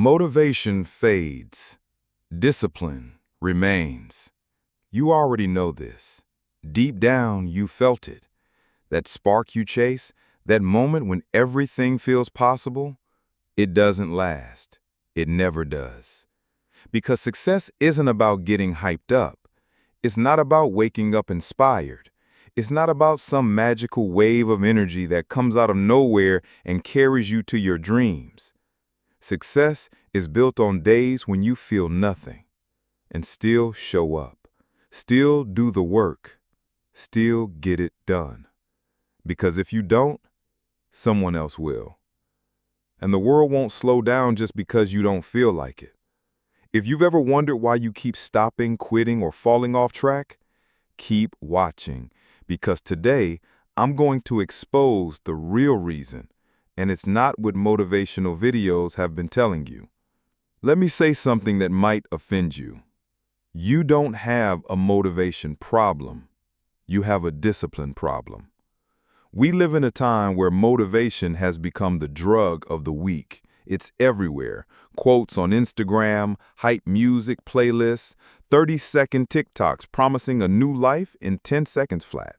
Motivation fades. Discipline remains. You already know this. Deep down, you felt it. That spark you chase, that moment when everything feels possible, it doesn't last. It never does. Because success isn't about getting hyped up. It's not about waking up inspired. It's not about some magical wave of energy that comes out of nowhere and carries you to your dreams. Success is built on days when you feel nothing and still show up, still do the work, still get it done. Because if you don't, someone else will. And the world won't slow down just because you don't feel like it. If you've ever wondered why you keep stopping, quitting, or falling off track, keep watching, because today I'm going to expose the real reason, and it's not what motivational videos have been telling you. Let me say something that might offend you. You don't have a motivation problem. You have a discipline problem. We live in a time where motivation has become the drug of the week. It's everywhere. Quotes on Instagram, hype music playlists, 30-second TikToks promising a new life in 10 seconds flat.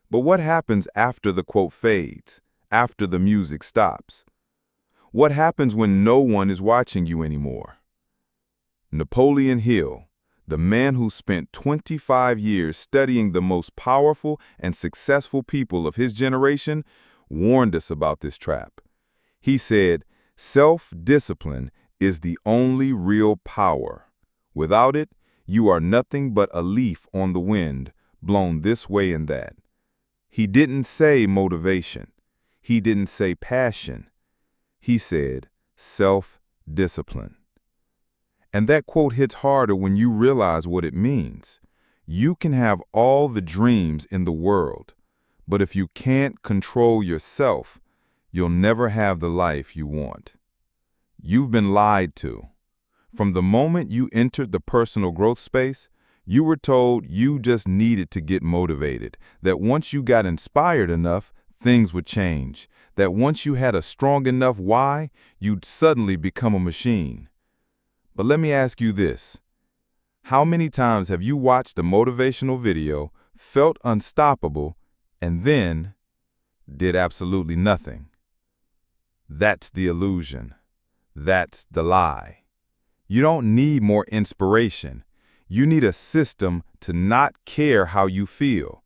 But what happens after the quote fades, after the music stops? What happens when no one is watching you anymore? Napoleon Hill, the man who spent 25 years studying the most powerful and successful people of his generation, warned us about this trap. He said, "Self-discipline is the only real power. Without it, you are nothing but a leaf on the wind, blown this way and that." He didn't say motivation. He didn't say passion. He said self-discipline. And that quote hits harder when you realize what it means. You can have all the dreams in the world, but if you can't control yourself, you'll never have the life you want. You've been lied to. From the moment you entered the personal growth space, you were told you just needed to get motivated, that once you got inspired enough, things would change, that once you had a strong enough why, you'd suddenly become a machine. But let me ask you this. How many times have you watched a motivational video, felt unstoppable, and then did absolutely nothing? That's the illusion. That's the lie. You don't need more inspiration. You need a system to not care how you feel.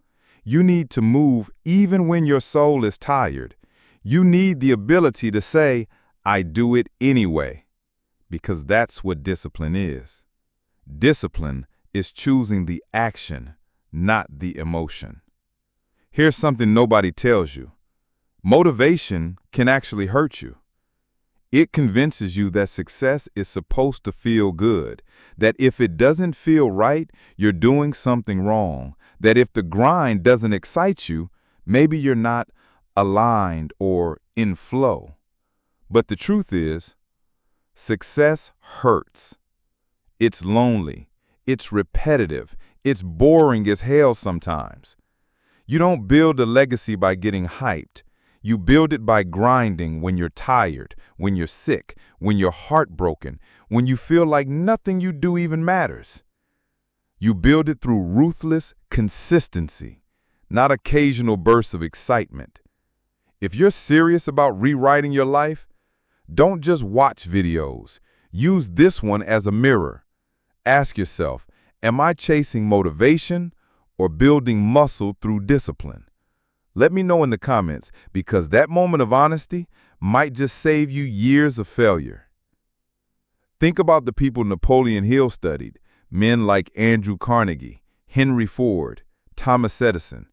You need to move even when your soul is tired. You need the ability to say, "I do it anyway," because that's what discipline is. Discipline is choosing the action, not the emotion. Here's something nobody tells you. Motivation can actually hurt you. It convinces you that success is supposed to feel good, that if it doesn't feel right, you're doing something wrong, that if the grind doesn't excite you, maybe you're not aligned or in flow. But the truth is, success hurts. It's lonely. It's repetitive. It's boring as hell sometimes. You don't build a legacy by getting hyped. You build it by grinding when you're tired, when you're sick, when you're heartbroken, when you feel like nothing you do even matters. You build it through ruthless consistency, not occasional bursts of excitement. If you're serious about rewriting your life, don't just watch videos. Use this one as a mirror. Ask yourself, am I chasing motivation or building muscle through discipline? Let me know in the comments, because that moment of honesty might just save you years of failure. Think about the people Napoleon Hill studied, men like Andrew Carnegie, Henry Ford, Thomas Edison.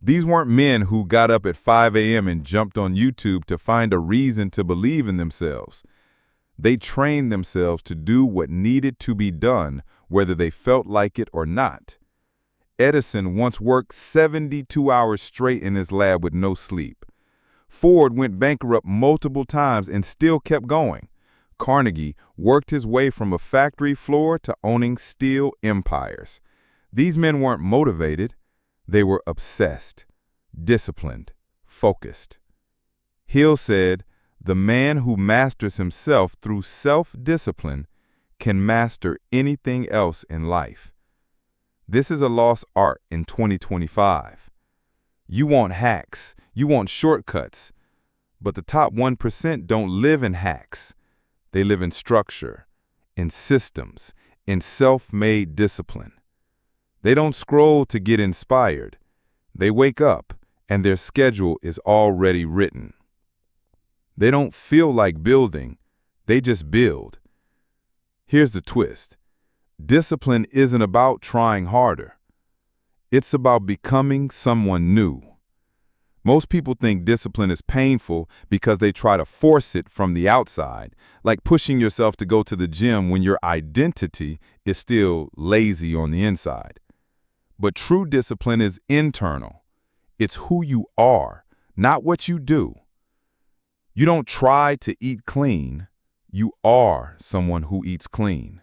These weren't men who got up at 5 a.m. and jumped on YouTube to find a reason to believe in themselves. They trained themselves to do what needed to be done, whether they felt like it or not. Edison once worked 72 hours straight in his lab with no sleep. Ford went bankrupt multiple times and still kept going. Carnegie worked his way from a factory floor to owning steel empires. These men weren't motivated. They were obsessed, disciplined, focused. Hill said, The man who masters himself through self-discipline can master anything else in life. This is a lost art in 2025. You want hacks, you want shortcuts, but the top 1% don't live in hacks. They live in structure, in systems, in self-made discipline. They don't scroll to get inspired. They wake up and their schedule is already written. They don't feel like building, they just build. Here's the twist. Discipline isn't about trying harder. It's about becoming someone new. Most people think discipline is painful because they try to force it from the outside, like pushing yourself to go to the gym when your identity is still lazy on the inside. But true discipline is internal. It's who you are, not what you do. You don't try to eat clean. You are someone who eats clean.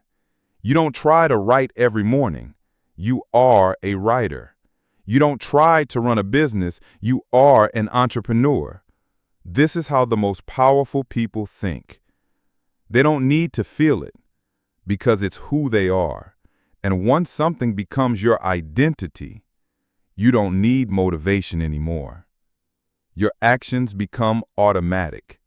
You don't try to write every morning. You are a writer. You don't try to run a business. You are an entrepreneur. This is how the most powerful people think. They don't need to feel it because it's who they are. And once something becomes your identity, you don't need motivation anymore. Your actions become automatic.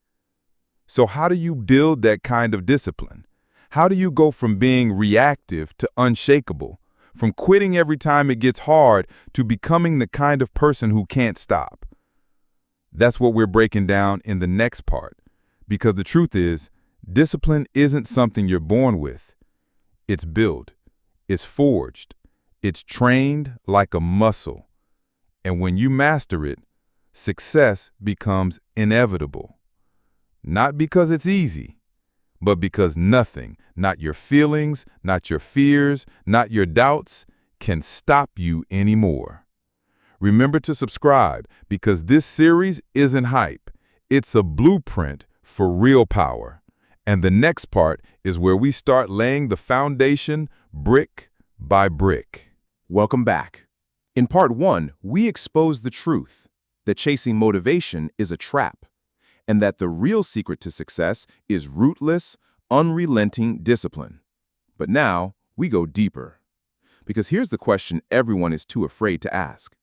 So how do you build that kind of discipline? How do you go from being reactive to unshakable, from quitting every time it gets hard to becoming the kind of person who can't stop? That's what we're breaking down in the next part, because the truth is, discipline isn't something you're born with. It's built, it's forged, it's trained like a muscle. And when you master it, success becomes inevitable. Not because it's easy, but because nothing, not your feelings, not your fears, not your doubts, can stop you anymore. Remember to subscribe because this series isn't hype. It's a blueprint for real power. And the next part is where we start laying the foundation brick by brick. Welcome back. In part 1, we expose the truth that chasing motivation is a trap, and that the real secret to success is ruthless, unrelenting discipline. But now, we go deeper. Because here's the question everyone is too afraid to ask.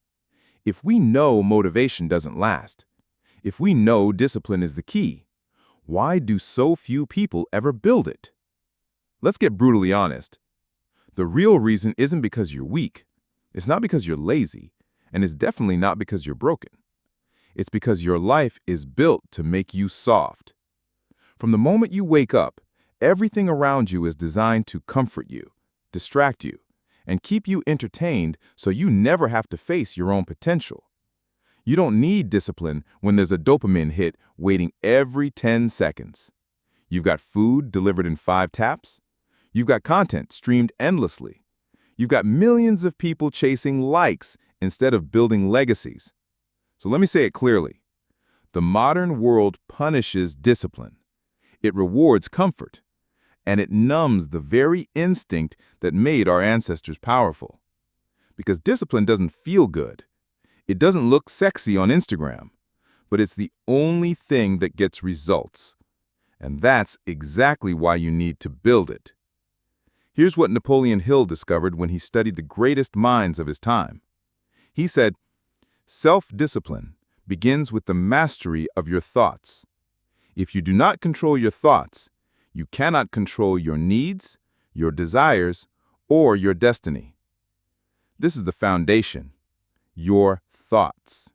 If we know motivation doesn't last, if we know discipline is the key, why do so few people ever build it? Let's get brutally honest. The real reason isn't because you're weak. It's not because you're lazy, and it's definitely not because you're broken. It's because your life is built to make you soft. From the moment you wake up, everything around you is designed to comfort you, distract you, and keep you entertained so you never have to face your own potential. You don't need discipline when there's a dopamine hit waiting every 10 seconds. You've got food delivered in 5 taps. You've got content streamed endlessly. You've got millions of people chasing likes instead of building legacies. So let me say it clearly. The modern world punishes discipline. It rewards comfort. And it numbs the very instinct that made our ancestors powerful. Because discipline doesn't feel good. It doesn't look sexy on Instagram. But it's the only thing that gets results. And that's exactly why you need to build it. Here's what Napoleon Hill discovered when he studied the greatest minds of his time. He said, "Self-discipline begins with the mastery of your thoughts. If you do not control your thoughts, you cannot control your needs, your desires, or your destiny." This is the foundation, your thoughts.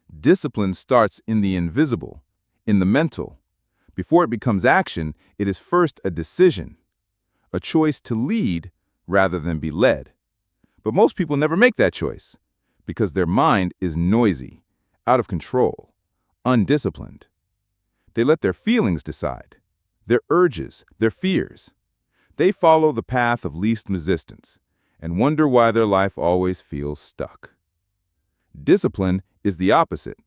Discipline starts in the invisible, in the mental. Before it becomes action, it is first a decision, a choice to lead rather than be led. But most people never make that choice because their mind is noisy, out of control, undisciplined. They let their feelings decide, their urges, their fears. They follow the path of least resistance and wonder why their life always feels stuck. Discipline is the opposite.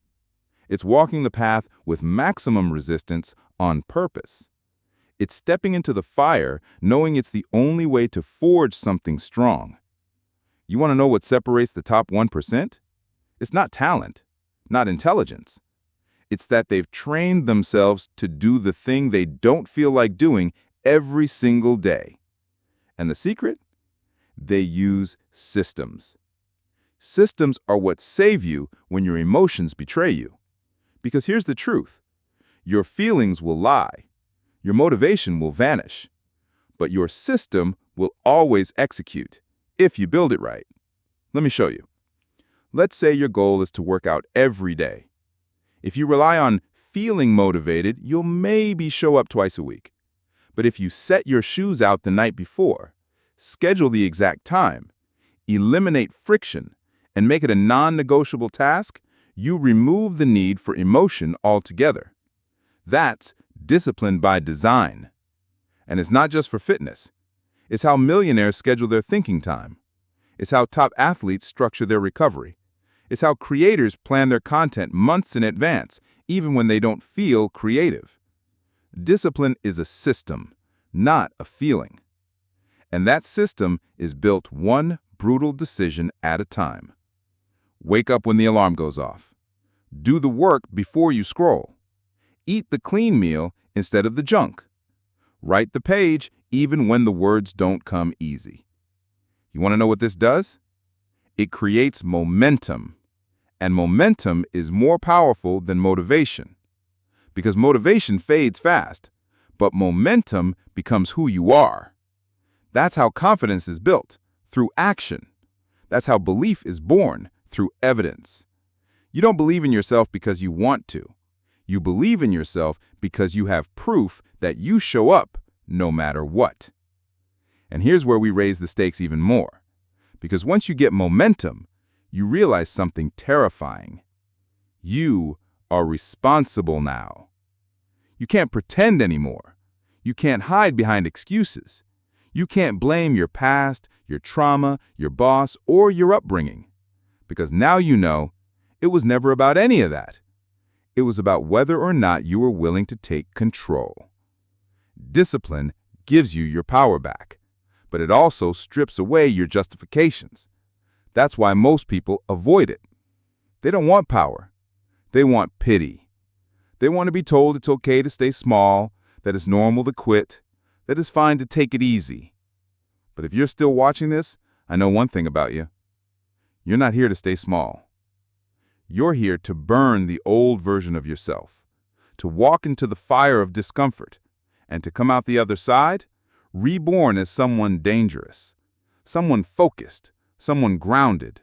It's walking the path with maximum resistance on purpose. It's stepping into the fire knowing it's the only way to forge something strong. You want to know what separates the top 1%? It's not talent, not intelligence. It's that they've trained themselves to do the thing they don't feel like doing every single day. And the secret? They use systems. Systems are what save you when your emotions betray you. Because here's the truth. Your feelings will lie. Your motivation will vanish. But your system will always execute, if you build it right. Let me show you. Let's say your goal is to work out every day. If you rely on feeling motivated, you'll maybe show up twice a week. But if you set your shoes out the night before, schedule the exact time, eliminate friction, and make it a non-negotiable task, you remove the need for emotion altogether. That's discipline by design. And it's not just for fitness. It's how millionaires schedule their thinking time. It's how top athletes structure their recovery. It's how creators plan their content months in advance, even when they don't feel creative. Discipline is a system, not a feeling. And that system is built one brutal decision at a time. Wake up when the alarm goes off. Do the work before you scroll. Eat the clean meal instead of the junk. Write the page even when the words don't come easy. You want to know what this does? It creates momentum. And momentum is more powerful than motivation. Because motivation fades fast, but momentum becomes who you are. That's how confidence is built, through action. That's how belief is born, through evidence. You don't believe in yourself because you want to. You believe in yourself because you have proof that you show up no matter what. And here's where we raise the stakes even more. Because once you get momentum, you realize something terrifying. You are responsible now. You can't pretend anymore. You can't hide behind excuses. You can't blame your past, your trauma, your boss, or your upbringing. Because now you know it was never about any of that. It was about whether or not you were willing to take control. Discipline gives you your power back, but it also strips away your justifications. That's why most people avoid it. They don't want power. They want pity. They want to be told it's okay to stay small, that it's normal to quit, that it's fine to take it easy. But if you're still watching this, I know one thing about you. You're not here to stay small. You're here to burn the old version of yourself, to walk into the fire of discomfort, and to come out the other side, reborn as someone dangerous, someone focused, someone grounded,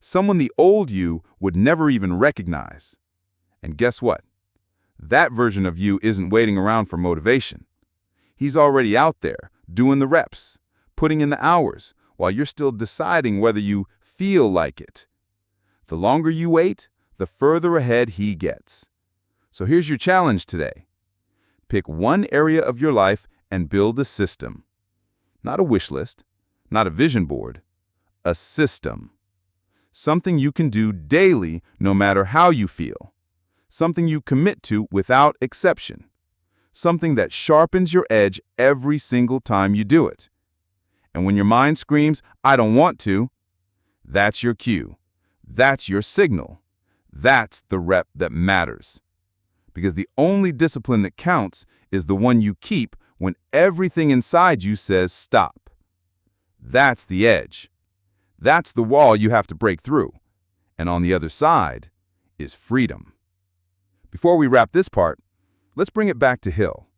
someone the old you would never even recognize. And guess what? That version of you isn't waiting around for motivation. He's already out there, doing the reps, putting in the hours, while you're still deciding whether you feel like it. The longer you wait, the further ahead he gets. So here's your challenge today. Pick one area of your life and build a system. Not a wish list, not a vision board, a system. Something you can do daily no matter how you feel. Something you commit to without exception. Something that sharpens your edge every single time you do it. And when your mind screams, "I don't want to," that's your cue. That's your signal. That's the rep that matters. Because the only discipline that counts is the one you keep when everything inside you says stop. That's the edge. That's the wall you have to break through. And on the other side is freedom. Before we wrap this part, let's bring it back to Hill,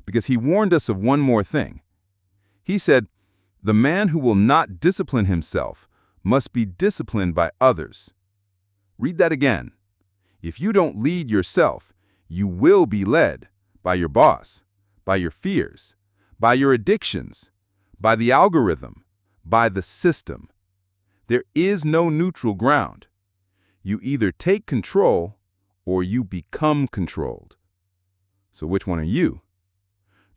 because he warned us of one more thing. He said, "The man who will not discipline himself must be disciplined by others." Read that again. If you don't lead yourself, you will be led by your boss, by your fears, by your addictions, by the algorithm, by the system. There is no neutral ground. You either take control or you become controlled. So which one are you?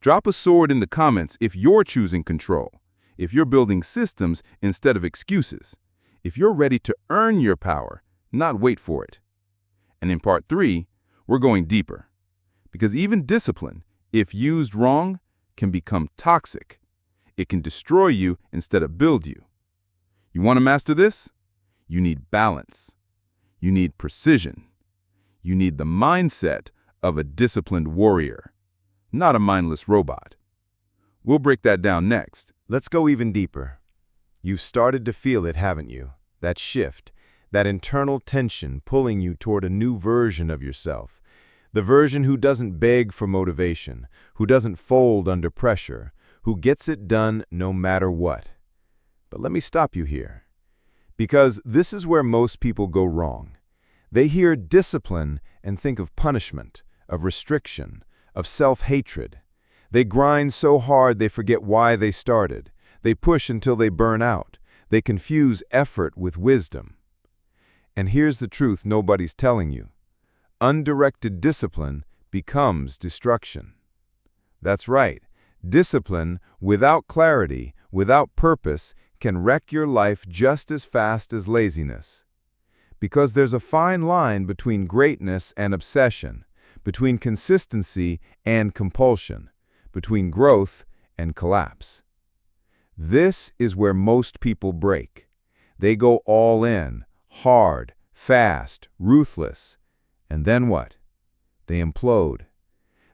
Drop a sword in the comments if you're choosing control, if you're building systems instead of excuses, if you're ready to earn your power, not wait for it. And in part 3, we're going deeper. Because even discipline, if used wrong, can become toxic. It can destroy you instead of build you. You want to master this? You need balance. You need precision. You need the mindset of a disciplined warrior, not a mindless robot. We'll break that down next. Let's go even deeper. You've started to feel it, haven't you? That shift, that internal tension pulling you toward a new version of yourself. The version who doesn't beg for motivation, who doesn't fold under pressure, who gets it done no matter what. But let me stop you here. Because this is where most people go wrong. They hear discipline and think of punishment, of restriction, of self-hatred. They grind so hard they forget why they started. They push until they burn out. They confuse effort with wisdom. And here's the truth nobody's telling you. Undirected discipline becomes destruction. That's right. Discipline without clarity, without purpose, can wreck your life just as fast as laziness. Because there's a fine line between greatness and obsession, between consistency and compulsion, between growth and collapse. This is where most people break. They go all in, hard, fast, ruthless. And then what? They implode.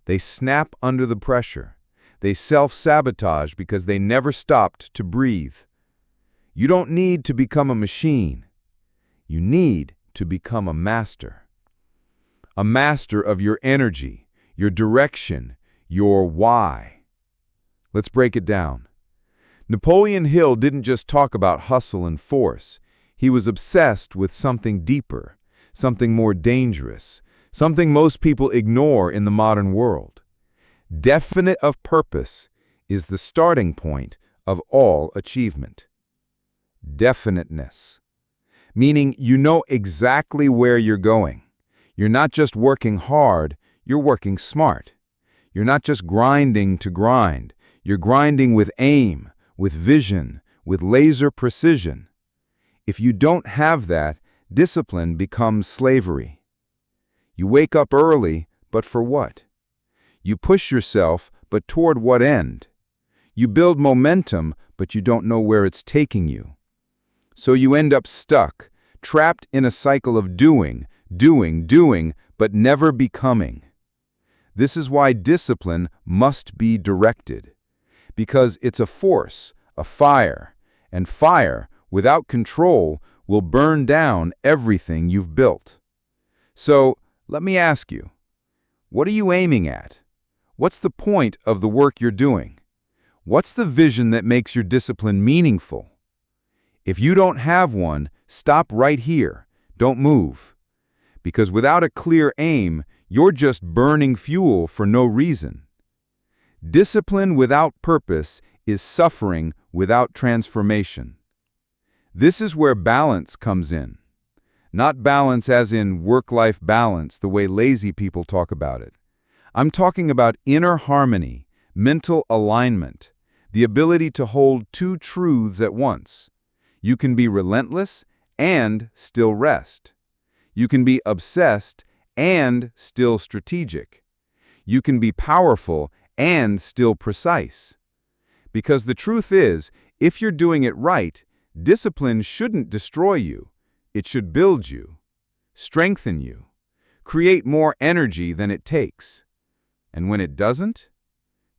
They snap under the pressure. They self-sabotage because they never stopped to breathe. You don't need to become a machine. You need to become a master. A master of your energy, your direction, your why. Let's break it down. Napoleon Hill didn't just talk about hustle and force. He was obsessed with something deeper, something more dangerous, something most people ignore in the modern world. Definite of purpose is the starting point of all achievement. Definiteness, meaning you know exactly where you're going. You're not just working hard, you're working smart. You're not just grinding to grind, you're grinding with aim, with vision, with laser precision. If you don't have that, discipline becomes slavery. You wake up early, but for what? You push yourself, but toward what end? You build momentum, but you don't know where it's taking you. So you end up stuck, trapped in a cycle of doing, but never becoming. This is why discipline must be directed. Because it's a force, a fire, and fire, without control, will burn down everything you've built. So, let me ask you, what are you aiming at? What's the point of the work you're doing? What's the vision that makes your discipline meaningful? If you don't have one, stop right here. Don't move. Because without a clear aim, you're just burning fuel for no reason. Discipline without purpose is suffering without transformation. This is where balance comes in. Not balance as in work-life balance, the way lazy people talk about it. I'm talking about inner harmony, mental alignment, the ability to hold two truths at once. You can be relentless and still rest. You can be obsessed and still strategic. You can be powerful and still precise. Because the truth is, if you're doing it right, discipline shouldn't destroy you. It should build you, strengthen you, create more energy than it takes. And when it doesn't,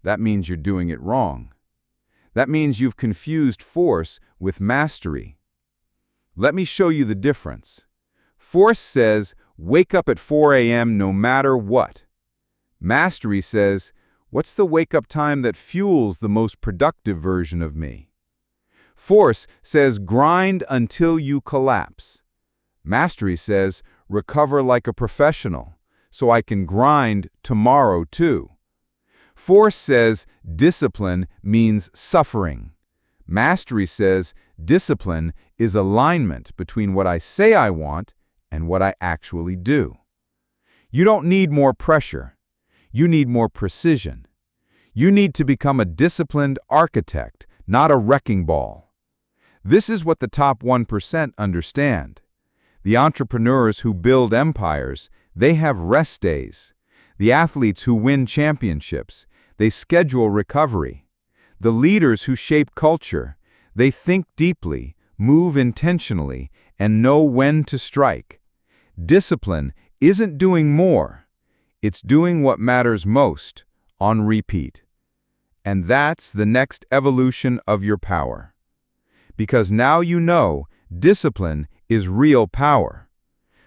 that means you're doing it wrong. That means you've confused force with mastery. Let me show you the difference. Force says, wake up at 4 a.m. no matter what. Mastery says, what's the wake-up time that fuels the most productive version of me? Force says, grind until you collapse. Mastery says, recover like a professional, so I can grind tomorrow too. Force says, discipline means suffering. Mastery says, discipline is alignment between what I say I want and what I actually do. You don't need more pressure. You need more precision. You need to become a disciplined architect, not a wrecking ball. This is what the top 1% understand. The entrepreneurs who build empires, they have rest days. The athletes who win championships, they schedule recovery. The leaders who shape culture, they think deeply, move intentionally, and know when to strike. Discipline isn't doing more. It's doing what matters most, on repeat. And that's the next evolution of your power. Because now you know discipline is real power.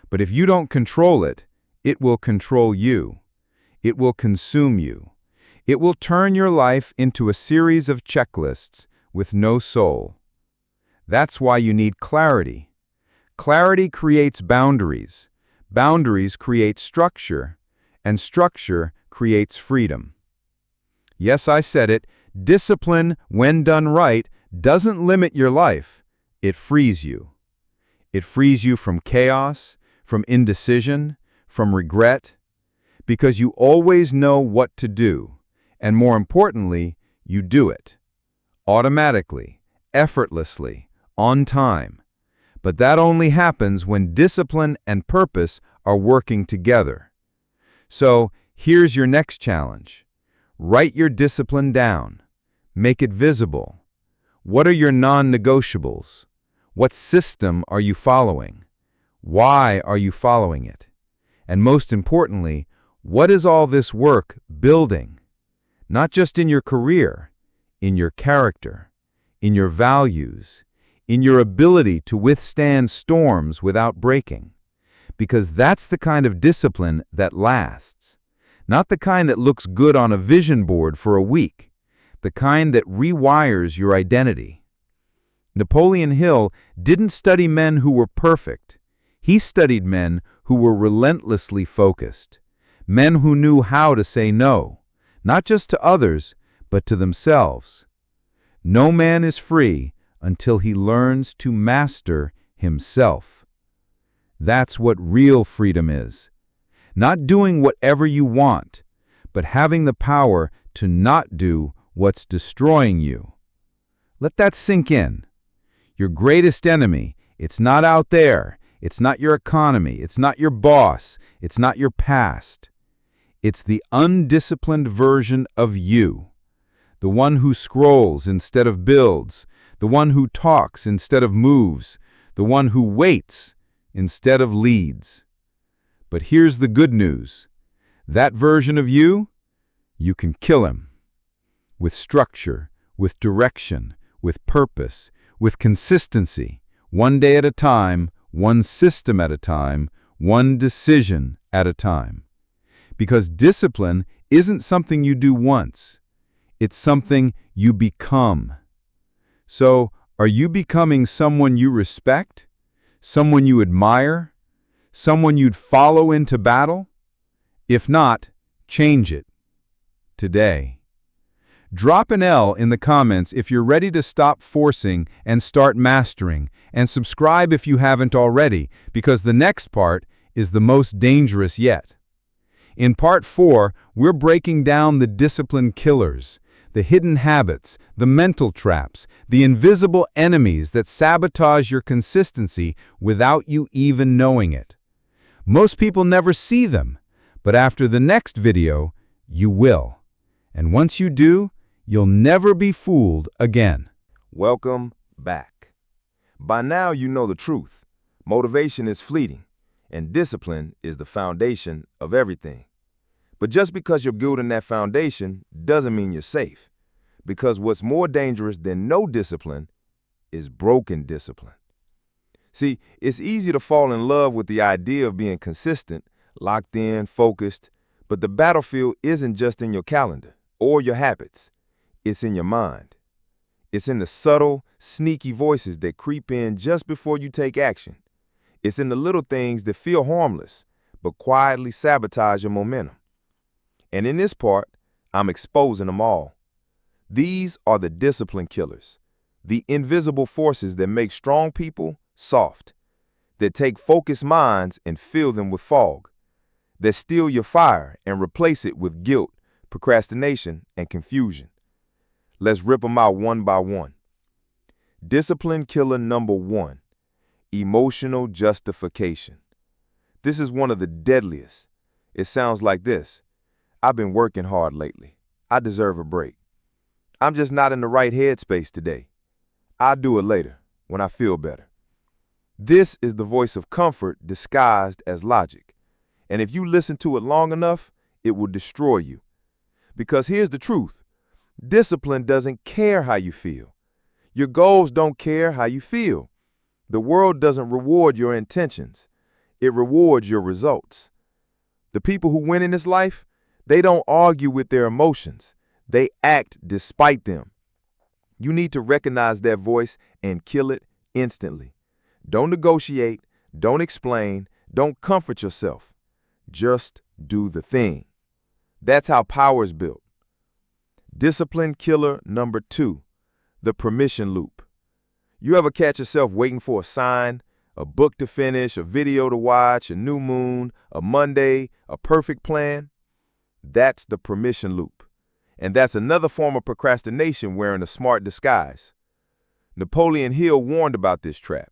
But if you don't control it, it will control you. It will consume you. It will turn your life into a series of checklists with no soul. That's why you need clarity. Clarity creates boundaries. Boundaries create structure, and structure creates freedom. Yes, I said it. Discipline, when done right, doesn't limit your life. It frees you. It frees you from chaos, from indecision, from regret, because you always know what to do, and more importantly, you do it. Automatically, effortlessly, on time. But that only happens when discipline and purpose are working together. So, here's your next challenge. Write your discipline down. Make it visible. What are your non-negotiables? What system are you following? Why are you following it? And most importantly, what is all this work building? Not just in your career, in your character, in your values, in your ability to withstand storms without breaking. Because that's the kind of discipline that lasts. Not the kind that looks good on a vision board for a week. The kind that rewires your identity. Napoleon Hill didn't study men who were perfect. He studied men who were relentlessly focused. Men who knew how to say no, not just to others, but to themselves. No man is free until he learns to master himself. That's what real freedom is. Not doing whatever you want, but having the power to not do what's destroying you. Let that sink in. Your greatest enemy, it's not out there. It's not your economy. It's not your boss. It's not your past. It's the undisciplined version of you. The one who scrolls instead of builds. The one who talks instead of moves. The one who waits instead of leads. But here's the good news. That version of you, you can kill him. With structure, with direction, with purpose, with consistency, one day at a time, one system at a time, one decision at a time. Because discipline isn't something you do once. It's something you become. So, are you becoming someone you respect? Someone you admire? Someone you'd follow into battle? If not, change it. Today. Drop an L in the comments if you're ready to stop forcing and start mastering, and subscribe if you haven't already, because the next part is the most dangerous yet. In part 4, we're breaking down the discipline killers, the hidden habits, the mental traps, the invisible enemies that sabotage your consistency without you even knowing it. Most people never see them, but after the next video, you will. And once you do, you'll never be fooled again. Welcome back. By now you know the truth. Motivation is fleeting, and discipline is the foundation of everything. But just because you're building that foundation doesn't mean you're safe. Because what's more dangerous than no discipline is broken discipline. See, it's easy to fall in love with the idea of being consistent, locked in, focused, but the battlefield isn't just in your calendar or your habits. It's in your mind. It's in the subtle, sneaky voices that creep in just before you take action. It's in the little things that feel harmless, but quietly sabotage your momentum. And in this part, I'm exposing them all. These are the discipline killers, the invisible forces that make strong people soft, that take focused minds and fill them with fog, that steal your fire and replace it with guilt, procrastination, and confusion. Let's rip them out one by one. Discipline killer number 1, emotional justification. This is one of the deadliest. It sounds like this. I've been working hard lately. I deserve a break. I'm just not in the right headspace today. I'll do it later, when I feel better. This is the voice of comfort disguised as logic. And if you listen to it long enough, it will destroy you. Because here's the truth. Discipline doesn't care how you feel. Your goals don't care how you feel. The world doesn't reward your intentions. It rewards your results. The people who win in this life, they don't argue with their emotions. They act despite them. You need to recognize that voice and kill it instantly. Don't negotiate, don't explain, don't comfort yourself. Just do the thing. That's how power is built. Discipline killer number 2, the permission loop. You ever catch yourself waiting for a sign, a book to finish, a video to watch, a new moon, a Monday, a perfect plan? That's the permission loop. And that's another form of procrastination wearing a smart disguise. Napoleon Hill warned about this trap.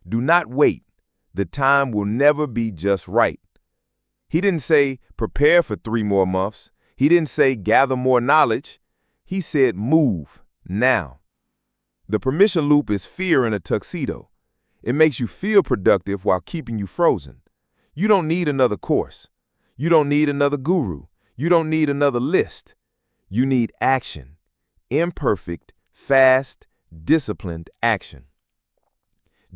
Do not wait. The time will never be just right. He didn't say prepare for 3 more months. He didn't say gather more knowledge. He said move now. The permission loop is fear in a tuxedo. It makes you feel productive while keeping you frozen. You don't need another course. You don't need another guru. You don't need another list. You need action. Imperfect, fast, disciplined action.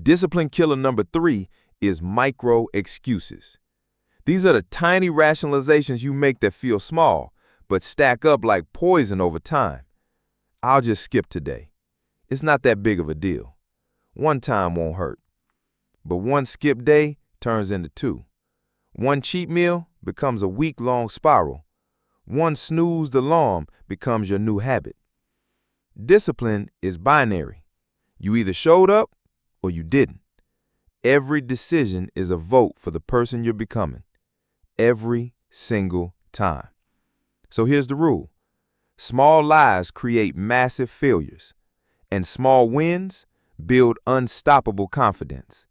Discipline killer number 3 is micro excuses. These are the tiny rationalizations you make that feel small, but stack up like poison over time. I'll just skip today. It's not that big of a deal. One time won't hurt. But one skip day turns into 2. One cheat meal becomes a week-long spiral. One snoozed alarm becomes your new habit. Discipline is binary. You either showed up or you didn't. Every decision is a vote for the person you're becoming. Every single time. So here's the rule. Small lies create massive failures, and small wins build unstoppable confidence.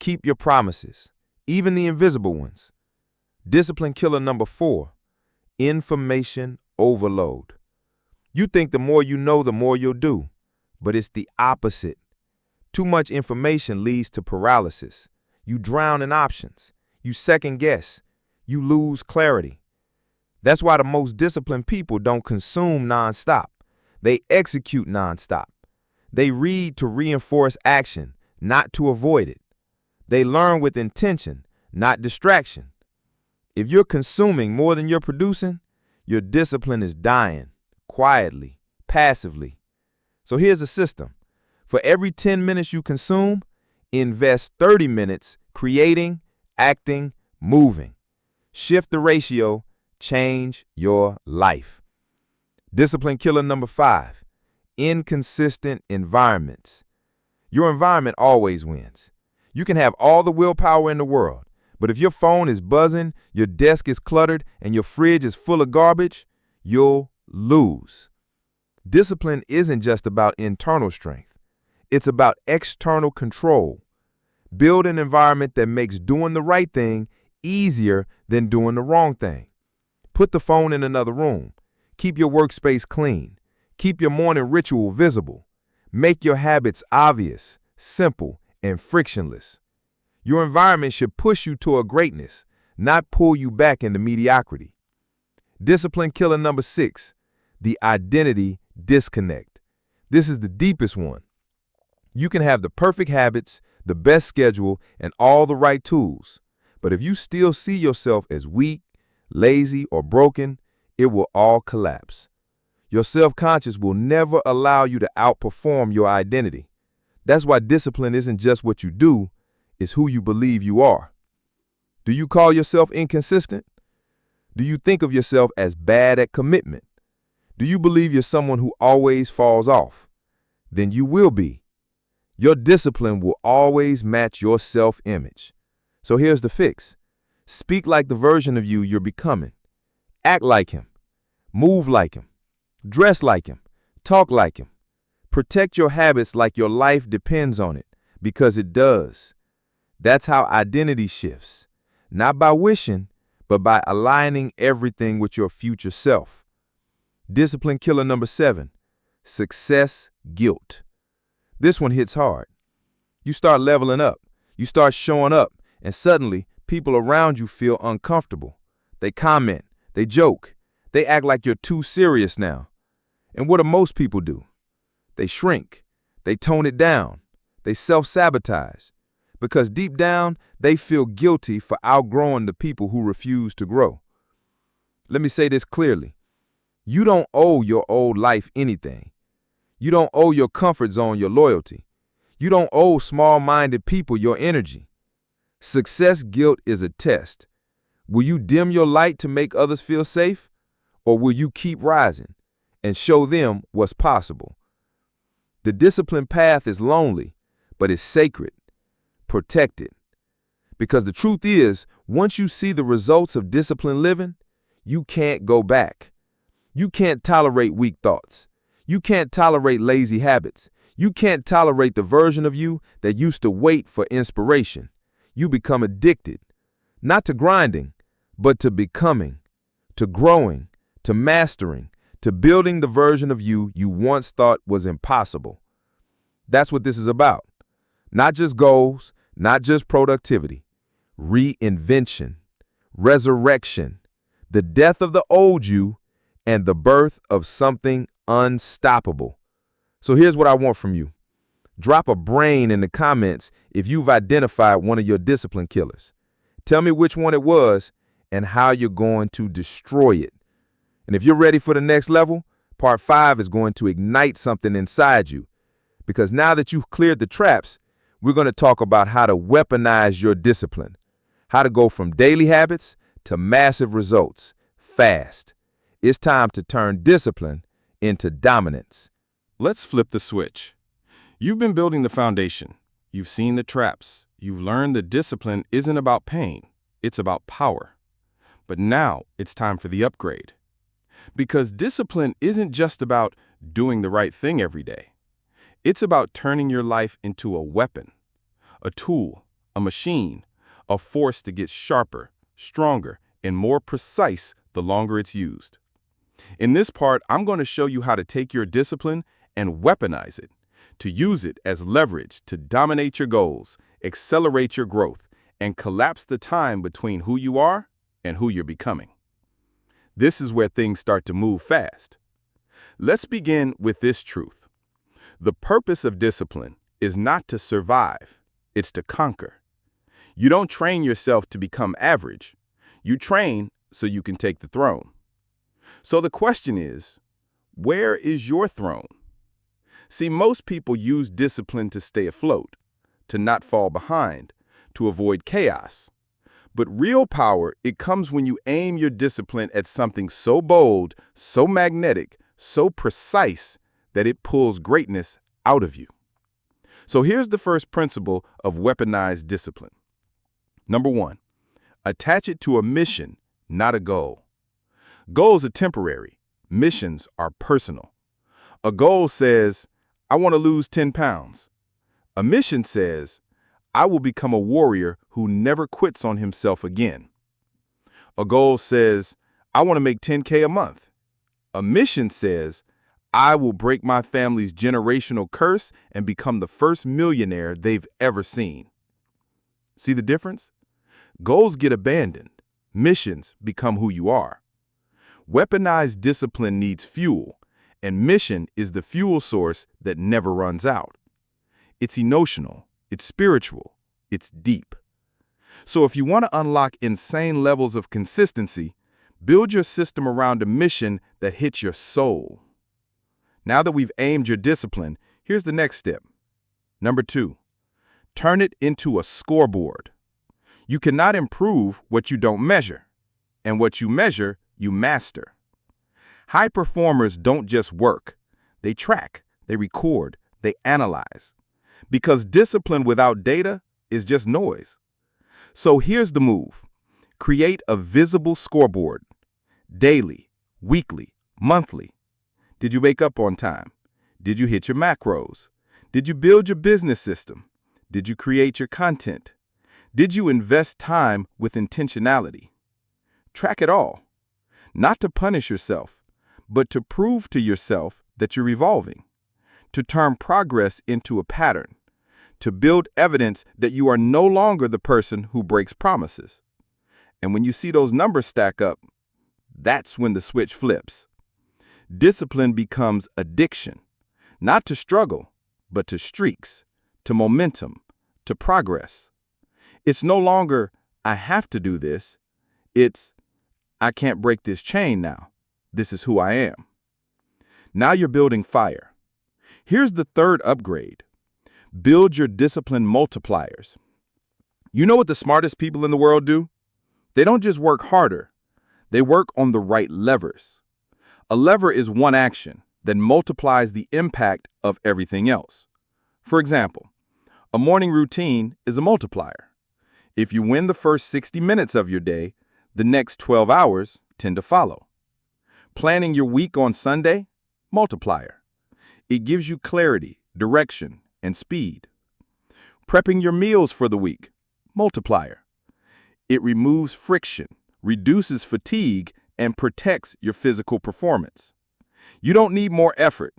Keep your promises, even the invisible ones. Discipline killer number 4, information overload. You think the more you know, the more you'll do, but it's the opposite. Too much information leads to paralysis. You drown in options. You second guess. You lose clarity. That's why the most disciplined people don't consume nonstop. They execute nonstop. They read to reinforce action, not to avoid it. They learn with intention, not distraction. If you're consuming more than you're producing, your discipline is dying, quietly, passively. So here's a system. For every 10 minutes you consume, invest 30 minutes creating, acting, moving. Shift the ratio, change your life. Discipline killer number 5, inconsistent environments. Your environment always wins. You can have all the willpower in the world, but if your phone is buzzing, your desk is cluttered, and your fridge is full of garbage, you'll lose. Discipline isn't just about internal strength. It's about external control. Build an environment that makes doing the right thing easier than doing the wrong thing. Put the phone in another room. Keep your workspace clean. Keep your morning ritual visible. Make your habits obvious, simple, and frictionless. Your environment should push you toward greatness, not pull you back into mediocrity. Discipline killer number 6, the identity disconnect. This is the deepest one. You can have the perfect habits, the best schedule, and all the right tools. But if you still see yourself as weak, lazy, or broken, it will all collapse. Your self-conscious will never allow you to outperform your identity. That's why discipline isn't just what you do, it's who you believe you are. Do you call yourself inconsistent? Do you think of yourself as bad at commitment? Do you believe you're someone who always falls off? Then you will be. Your discipline will always match your self-image. So here's the fix. Speak like the version of you you're becoming. Act like him. Move like him. Dress like him. Talk like him. Protect your habits like your life depends on it, because it does. That's how identity shifts. Not by wishing, but by aligning everything with your future self. Discipline killer number 7, success guilt. This one hits hard. You start leveling up. You start showing up, and suddenly people around you feel uncomfortable. They comment, they joke, they act like you're too serious now. And what do most people do? They shrink, they tone it down, they self-sabotage. Because deep down, they feel guilty for outgrowing the people who refuse to grow. Let me say this clearly. You don't owe your old life anything. You don't owe your comfort zone your loyalty. You don't owe small-minded people your energy. Success guilt is a test. Will you dim your light to make others feel safe? Or will you keep rising and show them what's possible? The disciplined path is lonely, but it's sacred. Protect it. Because the truth is, once you see the results of disciplined living, you can't go back. You can't tolerate weak thoughts. You can't tolerate lazy habits. You can't tolerate the version of you that used to wait for inspiration. You become addicted, not to grinding, but to becoming, to growing, to mastering, to building the version of you you once thought was impossible. That's what this is about. Not just goals, not just productivity. Reinvention, resurrection, the death of the old you, and the birth of something unstoppable. So here's what I want from you. Drop a brain in the comments if you've identified one of your discipline killers. Tell me which one it was and how you're going to destroy it. And if you're ready for the next level, part 5 is going to ignite something inside you. Because now that you've cleared the traps, we're going to talk about how to weaponize your discipline, how to go from daily habits to massive results fast. It's time to turn discipline into dominance. Let's flip the switch. You've been building the foundation. You've seen the traps. You've learned that discipline isn't about pain. It's about power. But now it's time for the upgrade. Because discipline isn't just about doing the right thing every day. It's about turning your life into a weapon, a tool, a machine, a force that gets sharper, stronger, and more precise the longer it's used. In this part, I'm going to show you how to take your discipline and weaponize it, to use it as leverage to dominate your goals, accelerate your growth, and collapse the time between who you are and who you're becoming. This is where things start to move fast. Let's begin with this truth. The purpose of discipline is not to survive, it's to conquer. You don't train yourself to become average. You train so you can take the throne. So the question is, where is your throne? See, most people use discipline to stay afloat, to not fall behind, to avoid chaos. But real power, it comes when you aim your discipline at something so bold, so magnetic, so precise that it pulls greatness out of you. So here's the first principle of weaponized discipline. Number 1, attach it to a mission, not a goal. Goals are temporary. Missions are personal. A goal says, I want to lose 10 pounds. A mission says, I will become a warrior who never quits on himself again. A goal says, I want to make 10K a month. A mission says, I will break my family's generational curse and become the first millionaire they've ever seen. See the difference? Goals get abandoned. Missions become who you are. Weaponized discipline needs fuel, and mission is the fuel source that never runs out. It's emotional, it's spiritual, it's deep. So if you want to unlock insane levels of consistency, build your system around a mission that hits your soul. Now that we've aimed your discipline, here's the next step. Number 2, turn it into a scoreboard. You cannot improve what you don't measure, and what you measure, you master. High performers don't just work. They track, they record, they analyze. Because discipline without data is just noise. So here's the move. Create a visible scoreboard. Daily, weekly, monthly. Did you wake up on time? Did you hit your macros? Did you build your business system? Did you create your content? Did you invest time with intentionality? Track it all. Not to punish yourself, but to prove to yourself that you're evolving. To turn progress into a pattern. to build evidence that you are no longer the person who breaks promises. And when you see those numbers stack up, that's when the switch flips. Discipline becomes addiction, not to struggle, but to streaks, to momentum, to progress. It's no longer, I have to do this. It's, I can't break this chain now. This is who I am. Now you're building fire. Here's the third upgrade. Build your discipline multipliers. You know what the smartest people in the world do? They don't just work harder. They work on the right levers. A lever is one action that multiplies the impact of everything else. For example, a morning routine is a multiplier. If you win the first 60 minutes of your day, the next 12 hours tend to follow. Planning your week on Sunday, multiplier. It gives you clarity, direction, and speed. Prepping your meals for the week, multiplier. It removes friction, reduces fatigue, and protects your physical performance. You don't need more effort.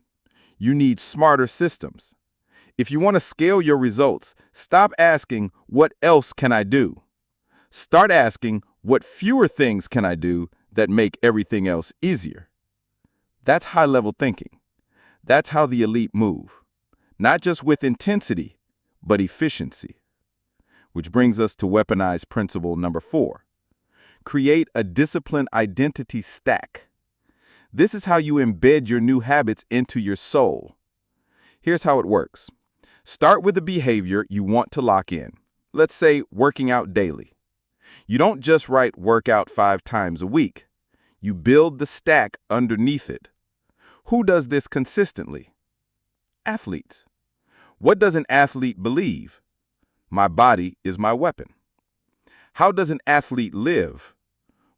You need smarter systems. If you want to scale your results, stop asking, what else can I do? Start asking, what fewer things can I do that make everything else easier? That's high-level thinking. That's how the elite move. Not just with intensity, but efficiency. Which brings us to weaponized principle number 4. Create a discipline identity stack. This is how you embed your new habits into your soul. Here's how it works. Start with a behavior you want to lock in. Let's say working out daily. You don't just write workout 5 times a week. You build the stack underneath it. Who does this consistently? Athletes. What does an athlete believe? My body is my weapon. How does an athlete live?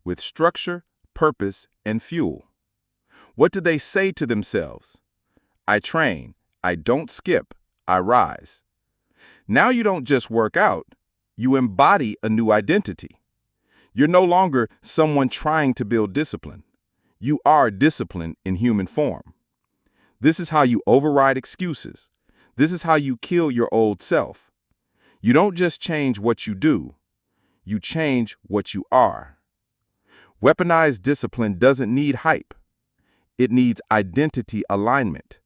With structure, purpose, and fuel. What do they say to themselves? I train, I don't skip, I rise. Now you don't just work out, you embody a new identity. You're no longer someone trying to build discipline. You are discipline in human form. This is how you override excuses. This is how you kill your old self. You don't just change what you do, you change what you are. Weaponized discipline doesn't need hype. It needs identity alignment.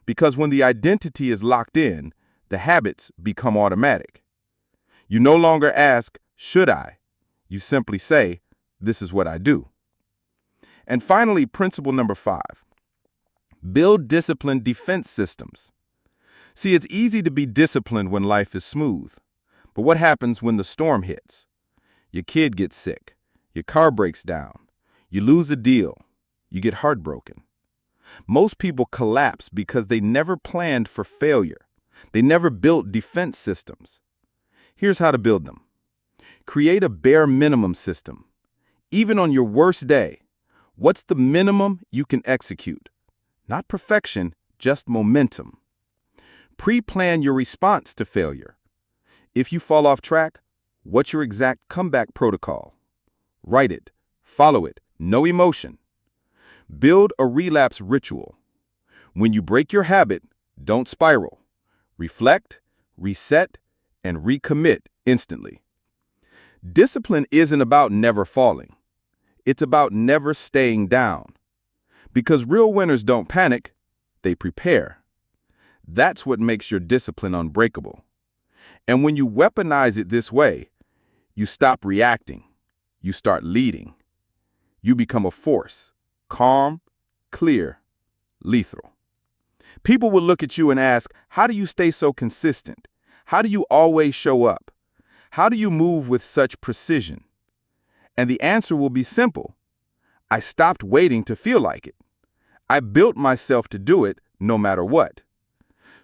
Because when the identity is locked in, the habits become automatic. You no longer ask, should I? You simply say, this is what I do. And finally, principle number 5. Build disciplined defense systems. See, it's easy to be disciplined when life is smooth. But what happens when the storm hits? Your kid gets sick. Your car breaks down. You lose a deal. You get heartbroken. Most people collapse because they never planned for failure. They never built defense systems. Here's how to build them. Create a bare minimum system. Even on your worst day, what's the minimum you can execute? Not perfection, just momentum. Pre-plan your response to failure. If you fall off track, what's your exact comeback protocol? Write it. Follow it. No emotion. Build a relapse ritual. When you break your habit, don't spiral. Reflect, reset, and recommit instantly. Discipline isn't about never falling. It's about never staying down. Because real winners don't panic, they prepare. That's what makes your discipline unbreakable. And when you weaponize it this way, you stop reacting. You start leading. You become a force. Calm, clear, lethal. People will look at you and ask, how do you stay so consistent? How do you always show up? How do you move with such precision? And the answer will be simple. I stopped waiting to feel like it. I built myself to do it no matter what.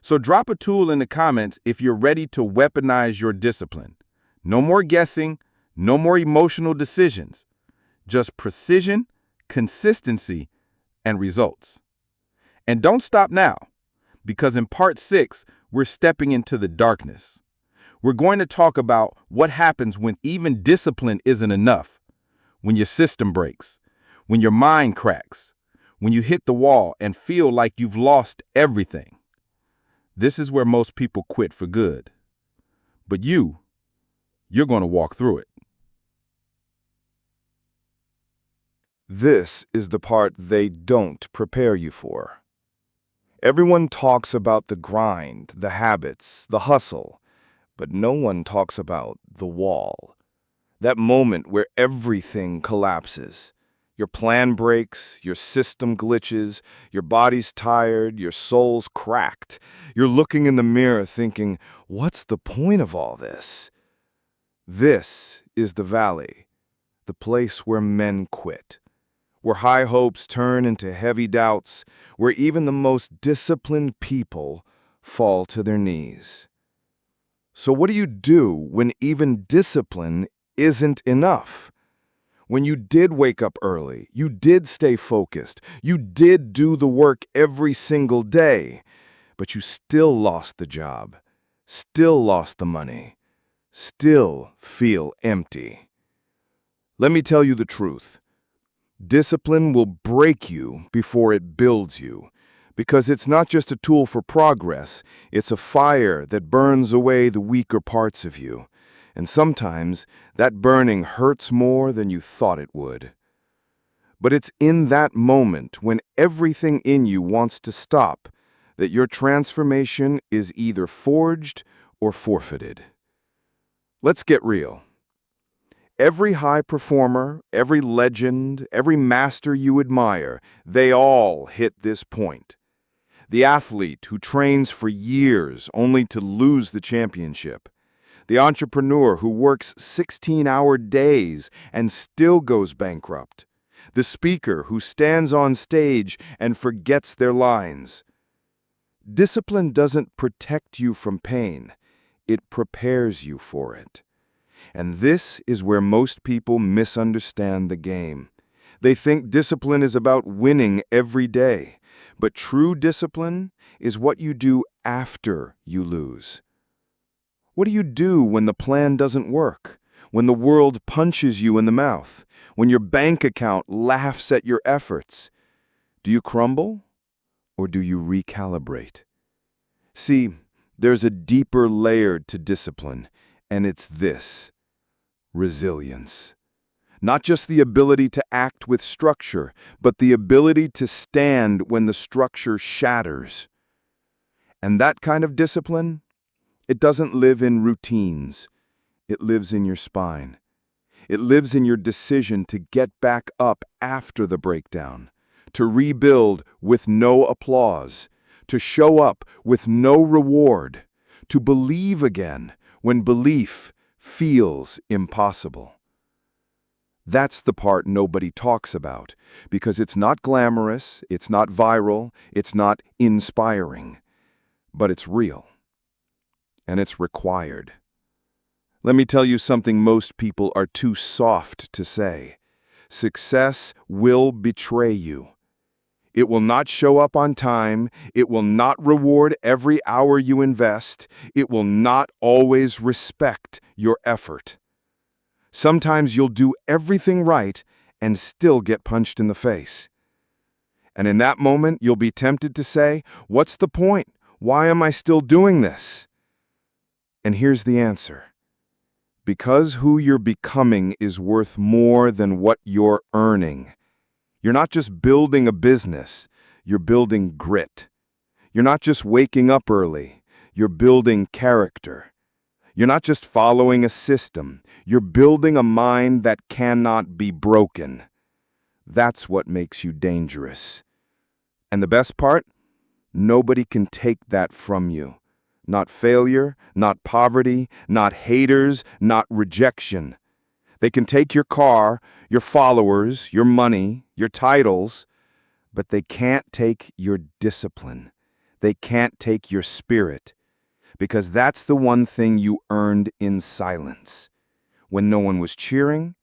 So drop a tool in the comments if you're ready to weaponize your discipline. No more guessing, no more emotional decisions. Just precision, consistency, and results. And don't stop now, because in part 6, we're stepping into the darkness. We're going to talk about what happens when even discipline isn't enough, when your system breaks, when your mind cracks, when you hit the wall and feel like you've lost everything. This is where most people quit for good. But you're going to walk through it. This is the part they don't prepare you for. Everyone talks about the grind, the habits, the hustle, but no one talks about the wall. That moment where everything collapses. Your plan breaks, your system glitches, your body's tired, your soul's cracked. You're looking in the mirror thinking, what's the point of all this? This is the valley, the place where men quit, where high hopes turn into heavy doubts, where even the most disciplined people fall to their knees. So what do you do when even discipline isn't enough? When you did wake up early, you did stay focused, you did do the work every single day, but you still lost the job, still lost the money, still feel empty. Let me tell you the truth. Discipline will break you before it builds you, because it's not just a tool for progress, it's a fire that burns away the weaker parts of you. And sometimes that burning hurts more than you thought it would. But it's in that moment when everything in you wants to stop that your transformation is either forged or forfeited. Let's get real. Every high performer, every legend, every master you admire, they all hit this point. The athlete who trains for years only to lose the championship. The entrepreneur who works 16-hour days and still goes bankrupt. The speaker who stands on stage and forgets their lines. Discipline doesn't protect you from pain. It prepares you for it. And this is where most people misunderstand the game. They think discipline is about winning every day. But true discipline is what you do after you lose. What do you do when the plan doesn't work? When the world punches you in the mouth? When your bank account laughs at your efforts? Do you crumble or do you recalibrate? See, there's a deeper layer to discipline, and it's this: resilience. Not just the ability to act with structure, but the ability to stand when the structure shatters. And that kind of discipline, it doesn't live in routines. It lives in your spine. It lives in your decision to get back up after the breakdown, to rebuild with no applause, to show up with no reward, to believe again when belief feels impossible. That's the part nobody talks about, because it's not glamorous, it's not viral, it's not inspiring, but it's real. And it's required. Let me tell you something most people are too soft to say. Success will betray you. It will not show up on time. It will not reward every hour you invest. It will not always respect your effort. Sometimes you'll do everything right and still get punched in the face. And in that moment, you'll be tempted to say, "What's the point? Why am I still doing this?" And here's the answer. Because who you're becoming is worth more than what you're earning. You're not just building a business, you're building grit. You're not just waking up early, you're building character. You're not just following a system, you're building a mind that cannot be broken. That's what makes you dangerous. And the best part? Nobody can take that from you. Not failure, not poverty, not haters, not rejection. They can take your car, your followers, your money, your titles, but they can't take your discipline. They can't take your spirit, because that's the one thing you earned in silence. When no one was cheering,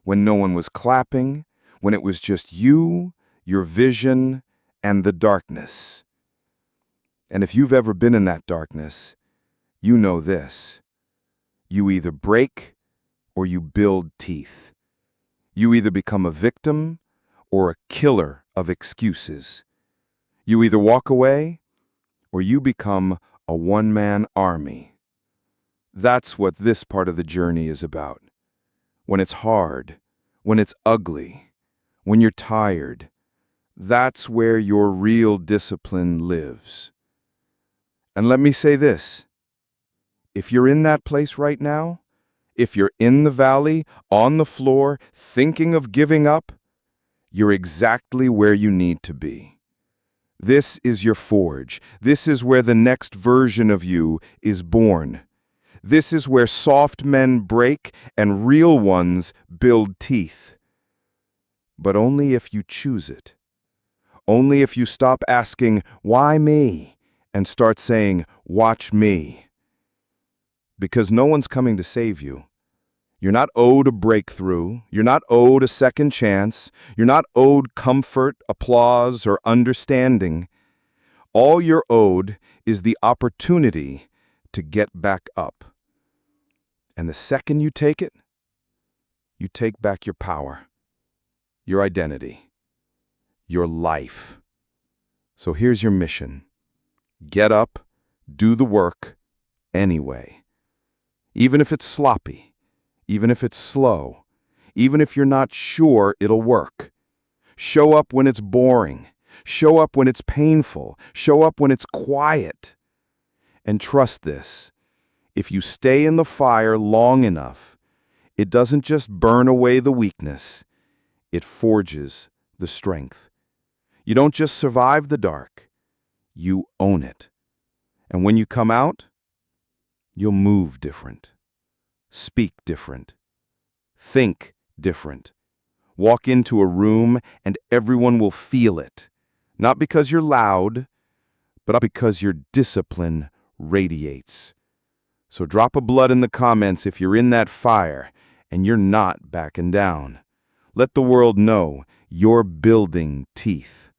when no one was clapping, when it was just you, your vision, and the darkness. And if you've ever been in that darkness, you know this. You either break or you build teeth. You either become a victim or a killer of excuses. You either walk away or you become a one-man army. That's what this part of the journey is about. When it's hard, when it's ugly, when you're tired, that's where your real discipline lives. And let me say this, if you're in that place right now, if you're in the valley, on the floor, thinking of giving up, you're exactly where you need to be. This is your forge. This is where the next version of you is born. This is where soft men break and real ones build teeth. But only if you choose it. Only if you stop asking, "Why me?" and start saying, "Watch me." Because no one's coming to save you. You're not owed a breakthrough. You're not owed a second chance. You're not owed comfort, applause, or understanding. All you're owed is the opportunity to get back up. And the second you take it, you take back your power, your identity, your life. So here's your mission. Get up, do the work anyway. Even if it's sloppy, even if it's slow, even if you're not sure it'll work. Show up when it's boring. Show up when it's painful. Show up when it's quiet. And trust this, if you stay in the fire long enough, it doesn't just burn away the weakness, it forges the strength. You don't just survive the dark, you own it. And when you come out, you'll move different. Speak different. Think different. Walk into a room and everyone will feel it. Not because you're loud, but because your discipline radiates. So drop a blood in the comments if you're in that fire and you're not backing down. Let the world know you're building teeth.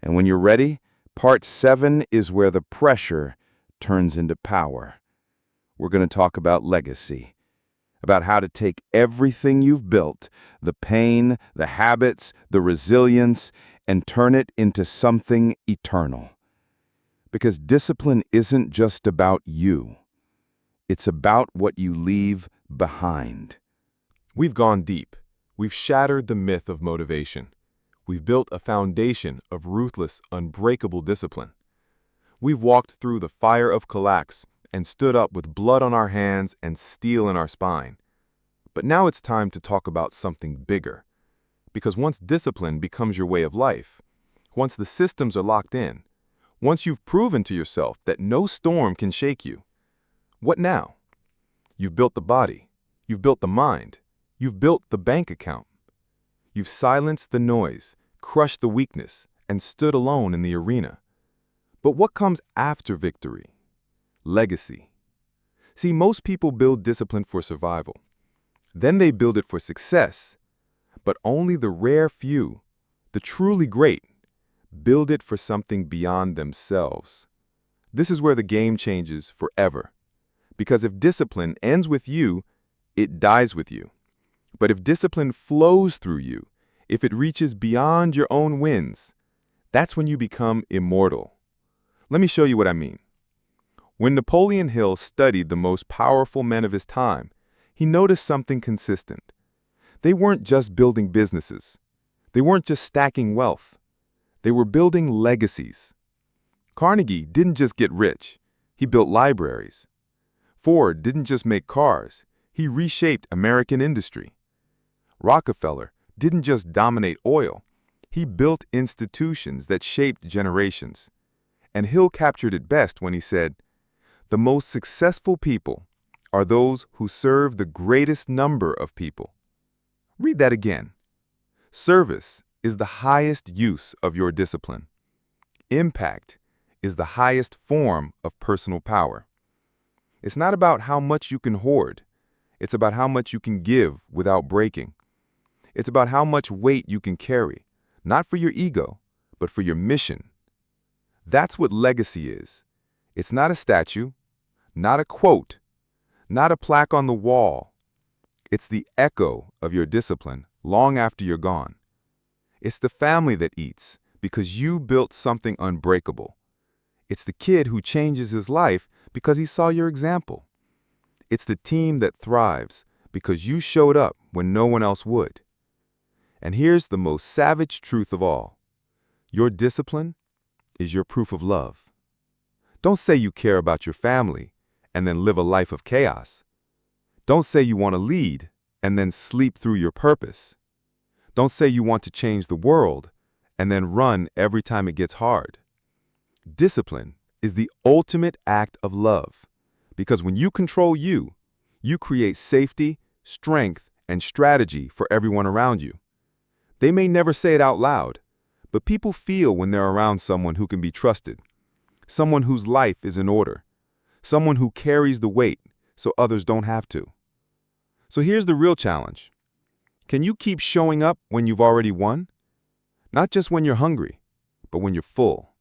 And when you're ready, part 7 is where the pressure turns into power. We're going to talk about legacy, about how to take everything you've built, the pain, the habits, the resilience, and turn it into something eternal. Because discipline isn't just about you. It's about what you leave behind. We've gone deep. We've shattered the myth of motivation. We've built a foundation of ruthless, unbreakable discipline. We've walked through the fire of collapse and stood up with blood on our hands and steel in our spine. But now it's time to talk about something bigger. Because once discipline becomes your way of life, once the systems are locked in, once you've proven to yourself that no storm can shake you, what now? You've built the body, you've built the mind, you've built the bank account. You've silenced the noise, crushed the weakness, and stood alone in the arena. But what comes after victory? Legacy. See, most people build discipline for survival. Then they build it for success. But only the rare few, the truly great, build it for something beyond themselves. This is where the game changes forever. Because if discipline ends with you, it dies with you. But if discipline flows through you, if it reaches beyond your own wins, that's when you become immortal. Let me show you what I mean. When Napoleon Hill studied the most powerful men of his time, he noticed something consistent. They weren't just building businesses. They weren't just stacking wealth. They were building legacies. Carnegie didn't just get rich. He built libraries. Ford didn't just make cars. He reshaped American industry. Rockefeller didn't just dominate oil. He built institutions that shaped generations. And Hill captured it best when he said, "The most successful people are those who serve the greatest number of people." Read that again. Service is the highest use of your discipline. Impact is the highest form of personal power. It's not about how much you can hoard. It's about how much you can give without breaking. It's about how much weight you can carry, not for your ego, but for your mission. That's what legacy is. It's not a statue, not a quote, not a plaque on the wall. It's the echo of your discipline long after you're gone. It's the family that eats because you built something unbreakable. It's the kid who changes his life because he saw your example. It's the team that thrives because you showed up when no one else would. And here's the most savage truth of all. Your discipline is your proof of love. Don't say you care about your family and then live a life of chaos. Don't say you want to lead and then sleep through your purpose. Don't say you want to change the world and then run every time it gets hard. Discipline is the ultimate act of love, because when you control you, you create safety, strength, and strategy for everyone around you. They may never say it out loud, but people feel when they're around someone who can be trusted, someone whose life is in order, someone who carries the weight so others don't have to. So here's the real challenge. Can you keep showing up when you've already won? Not just when you're hungry, but when you're full.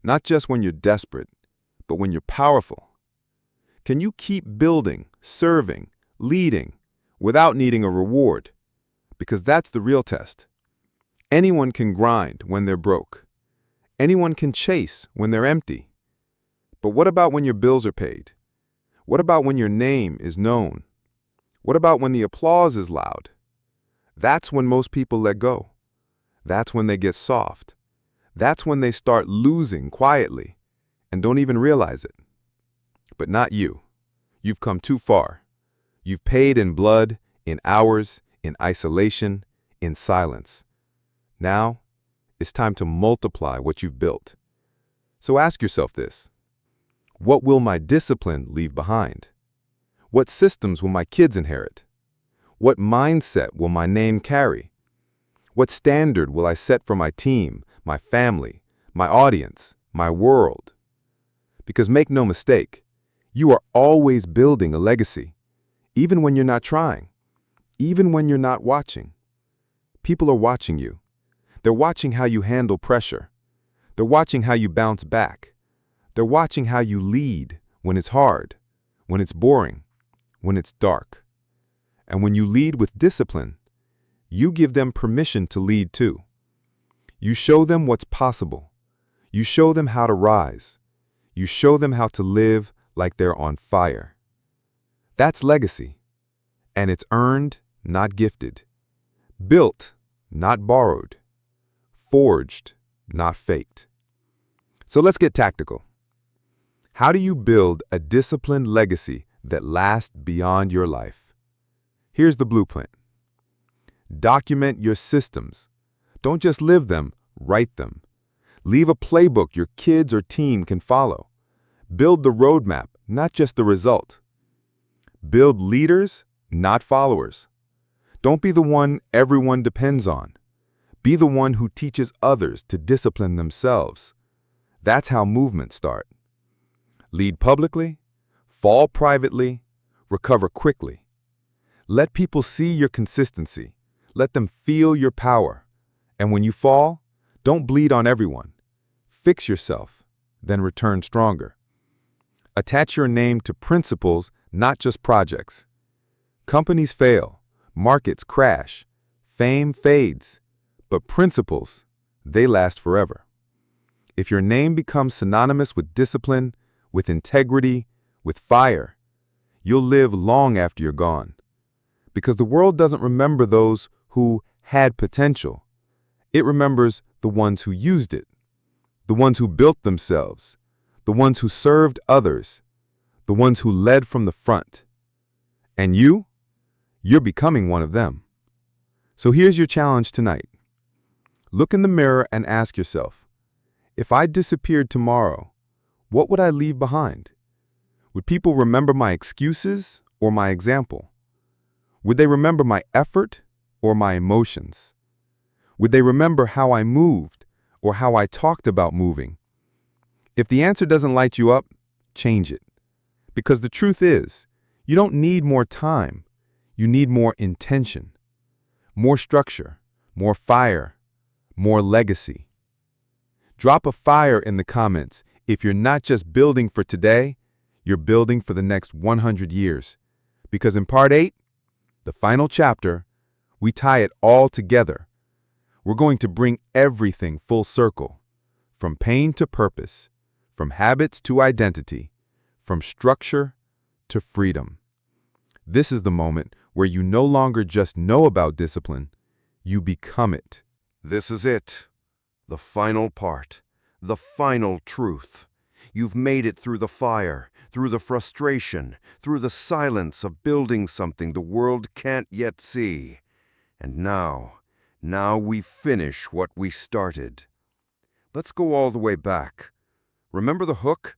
Not just when you're desperate, but when you're powerful. Can you keep building, serving, leading, without needing a reward? Because that's the real test. Anyone can grind when they're broke. Anyone can chase when they're empty. But what about when your bills are paid? What about when your name is known? What about when the applause is loud? That's when most people let go. That's when they get soft. That's when they start losing quietly and don't even realize it. But not you. You've come too far. You've paid in blood, in hours, in isolation, in silence. Now, it's time to multiply what you've built. So ask yourself this. What will my discipline leave behind? What systems will my kids inherit? What mindset will my name carry? What standard will I set for my team, my family, my audience, my world? Because make no mistake, you are always building a legacy, even when you're not trying, even when you're not watching. People are watching you. They're watching how you handle pressure. They're watching how you bounce back. They're watching how you lead when it's hard, when it's boring, when it's dark. And when you lead with discipline, you give them permission to lead too. You show them what's possible. You show them how to rise. You show them how to live like they're on fire. That's legacy. And it's earned, not gifted. Built, not borrowed. Forged, not faked. So let's get tactical. How do you build a disciplined legacy that lasts beyond your life? Here's the blueprint. Document your systems. Don't just live them, write them. Leave a playbook your kids or team can follow. Build the roadmap, not just the result. Build leaders, not followers. Don't be the one everyone depends on. Be the one who teaches others to discipline themselves. That's how movements start. Lead publicly, fall privately, recover quickly. Let people see your consistency. Let them feel your power. And when you fall, don't bleed on everyone. Fix yourself, then return stronger. Attach your name to principles, not just projects. Companies fail, markets crash, fame fades, but principles, they last forever. If your name becomes synonymous with discipline, with integrity, with fire, you'll live long after you're gone. Because the world doesn't remember those who had potential. It remembers the ones who used it, the ones who built themselves, the ones who served others, the ones who led from the front. And you're becoming one of them. So here's your challenge tonight. Look in the mirror and ask yourself, if I disappeared tomorrow, what would I leave behind? Would people remember my excuses or my example? Would they remember my effort or my emotions? Would they remember how I moved or how I talked about moving? If the answer doesn't light you up, change it. Because the truth is, you don't need more time. You need more intention, more structure, more fire, more legacy. Drop a fire in the comments if you're not just building for today, you're building for the next 100 years. Because in part 8, the final chapter, we tie it all together. We're going to bring everything full circle, from pain to purpose, from habits to identity, from structure to freedom. This is the moment where you no longer just know about discipline, you become it. This is it. The final part. The final truth. You've made it through the fire, through the frustration, through the silence of building something the world can't yet see. And now we finish what we started. Let's go all the way back. Remember the hook?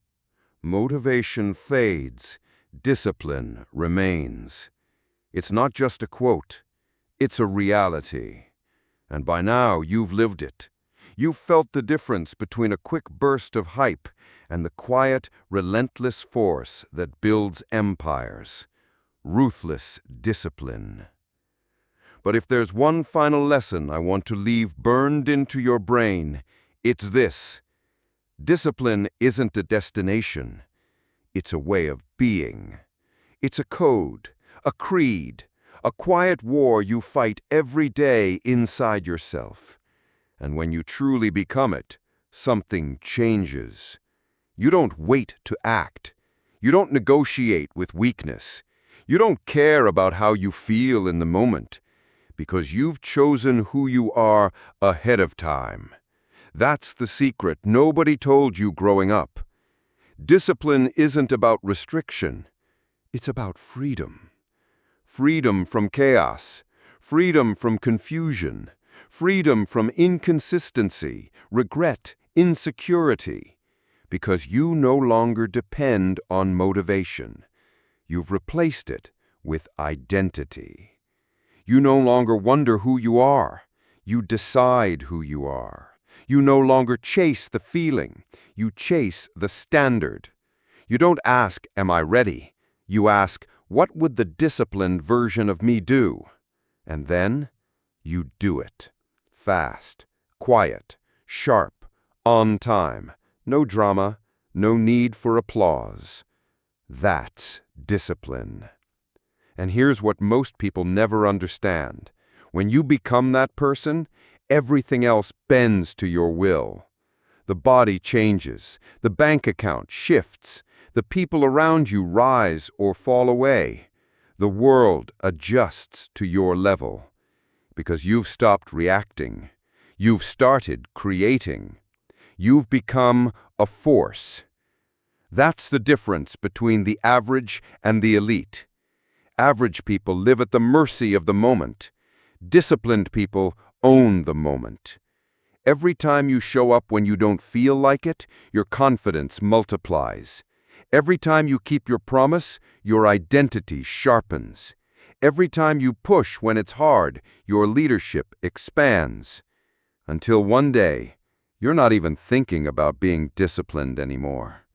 Motivation fades, discipline remains. It's not just a quote, it's a reality. And by now you've lived it. You've felt the difference between a quick burst of hype and the quiet, relentless force that builds empires. Ruthless discipline. But if there's one final lesson I want to leave burned into your brain, it's this. Discipline isn't a destination. It's a way of being. It's a code, a creed, a quiet war you fight every day inside yourself. And when you truly become it, something changes. You don't wait to act. You don't negotiate with weakness. You don't care about how you feel in the moment, because you've chosen who you are ahead of time. That's the secret nobody told you growing up. Discipline isn't about restriction. It's about freedom. Freedom from chaos. Freedom from confusion. Freedom from inconsistency, regret, insecurity. Because you no longer depend on motivation. You've replaced it with identity. You no longer wonder who you are. You decide who you are. You no longer chase the feeling. You chase the standard. You don't ask, am I ready? You ask, what would the disciplined version of me do? And then you do it. Fast, quiet, sharp, on time. No drama, no need for applause. That's discipline. And here's what most people never understand. When you become that person, everything else bends to your will. The body changes, the bank account shifts, the people around you rise or fall away. The world adjusts to your level. Because you've stopped reacting. You've started creating. You've become a force. That's the difference between the average and the elite. Average people live at the mercy of the moment. Disciplined people own the moment. Every time you show up when you don't feel like it, your confidence multiplies. Every time you keep your promise, your identity sharpens. Every time you push when it's hard, your leadership expands. Until one day, you're not even thinking about being disciplined anymore.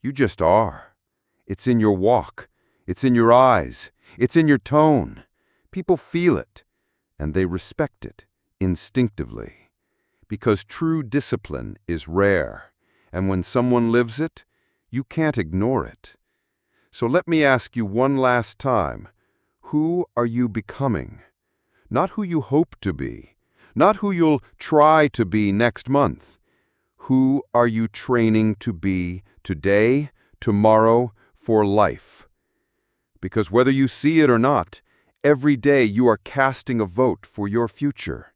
You just are. It's in your walk. It's in your eyes. It's in your tone. People feel it, and they respect it instinctively. Because true discipline is rare, and when someone lives it, you can't ignore it. So let me ask you one last time. Who are you becoming? Not who you hope to be. Not who you'll try to be next month. Who are you training to be today, tomorrow, for life? Because whether you see it or not, every day you are casting a vote for your future.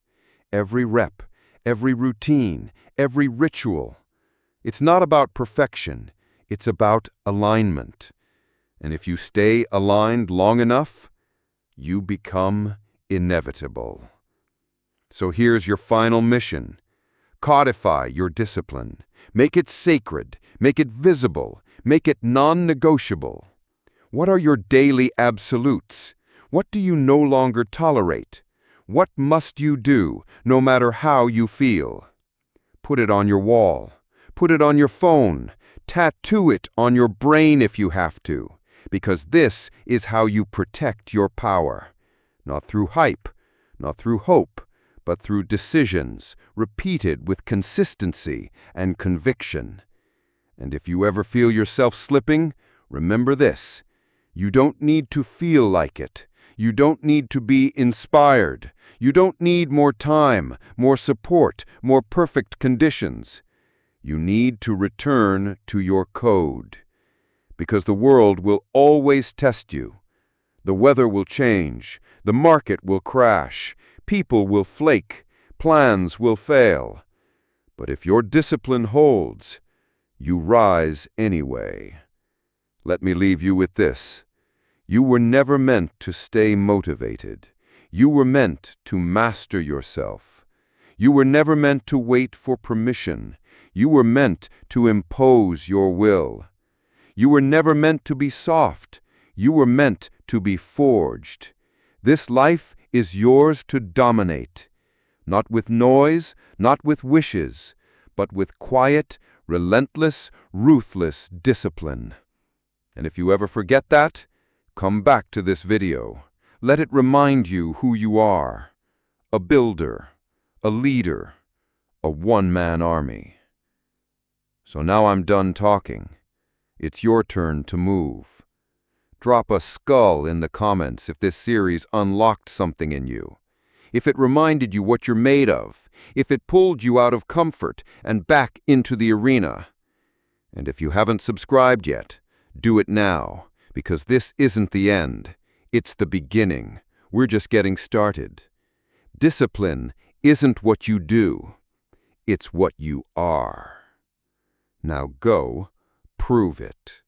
Every rep, every routine, every ritual. It's not about perfection. It's about alignment. And if you stay aligned long enough, you become inevitable. So here's your final mission. Codify your discipline. Make it sacred. Make it visible. Make it non-negotiable. What are your daily absolutes? What do you no longer tolerate? What must you do, no matter how you feel? Put it on your wall. Put it on your phone. Tattoo it on your brain if you have to. Because this is how you protect your power. Not through hype, not through hope, but through decisions repeated with consistency and conviction. And if you ever feel yourself slipping, remember this. You don't need to feel like it. You don't need to be inspired. You don't need more time, more support, more perfect conditions. You need to return to your code. Because the world will always test you. The weather will change, the market will crash, people will flake, plans will fail. But if your discipline holds, you rise anyway. Let me leave you with this. You were never meant to stay motivated. You were meant to master yourself. You were never meant to wait for permission. You were meant to impose your will. You were never meant to be soft. You were meant to be forged. This life is yours to dominate. Not with noise, not with wishes, but with quiet, relentless, ruthless discipline. And if you ever forget that, come back to this video. Let it remind you who you are. A builder, a leader, a one-man army. So now I'm done talking. It's your turn to move. Drop a skull in the comments if this series unlocked something in you. If it reminded you what you're made of. If it pulled you out of comfort and back into the arena. And if you haven't subscribed yet, do it now, because this isn't the end. It's the beginning. We're just getting started. Discipline isn't what you do. It's what you are. Now go, prove it.